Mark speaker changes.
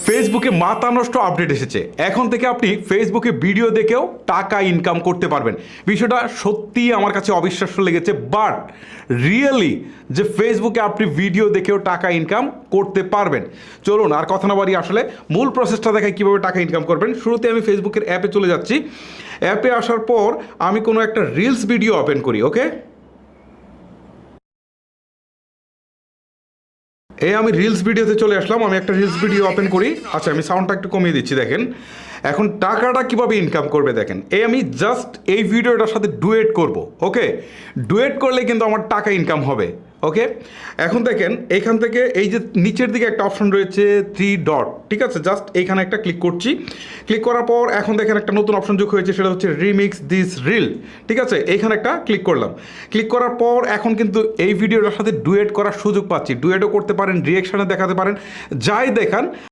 Speaker 1: ফেসবুকে মাথা নষ্ট আপডেট এসেছে। এখন থেকে আপনি ফেসবুকে ভিডিও দেখেও টাকা ইনকাম করতে পারবেন। বিষয়টা সত্যিই আমার কাছে অবিশ্বাস্য লেগেছে, বাট রিয়েলি যে ফেসবুকে আপনি ভিডিও দেখেও টাকা ইনকাম করতে পারবেন। চলুন আর কথা না বাড়ি আসলে মূল প্রসেসটা দেখায় কীভাবে টাকা ইনকাম করবেন। শুরুতে আমি ফেসবুকের অ্যাপে চলে যাচ্ছি। অ্যাপে আসার পর আমি কোনো একটা রিলস ভিডিও ওপেন করি। ওকে, এই আমি রিলস ভিডিওতে চলে আসলাম। আমি একটা রিলস ভিডিও ওপেন করি। আচ্ছা, আমি সাউন্ডটা একটু কমিয়ে দিচ্ছি। দেখেন এখন টাকাটা কিভাবে ইনকাম করবে। দেখেন এই আমি জাস্ট এই ভিডিওটার সাথে ডুয়েট করব। ওকে, ডুয়েট করলে কিন্তু আমার টাকা ইনকাম হবে। ওকে, এখন দেখেন এইখান থেকে এই যে নিচের দিকে একটা অপশন রয়েছে 3 ডট, ঠিক আছে, জাস্ট এইখানে একটা ক্লিক করছি। ক্লিক করার পর এখন দেখেন একটা নতুন অপশন যোগ হয়েছে, সেটা হচ্ছে রিমিক্স দিস রিল। ঠিক আছে, এইখানে একটা ক্লিক করলাম। ক্লিক করার পর এখন কিন্তু এই ভিডিওটার সাথে ডুয়েট করার সুযোগ পাচ্ছি। ডুয়েটও করতে পারেন, রিয়েকশনে দেখাতে পারেন, যাই দেখান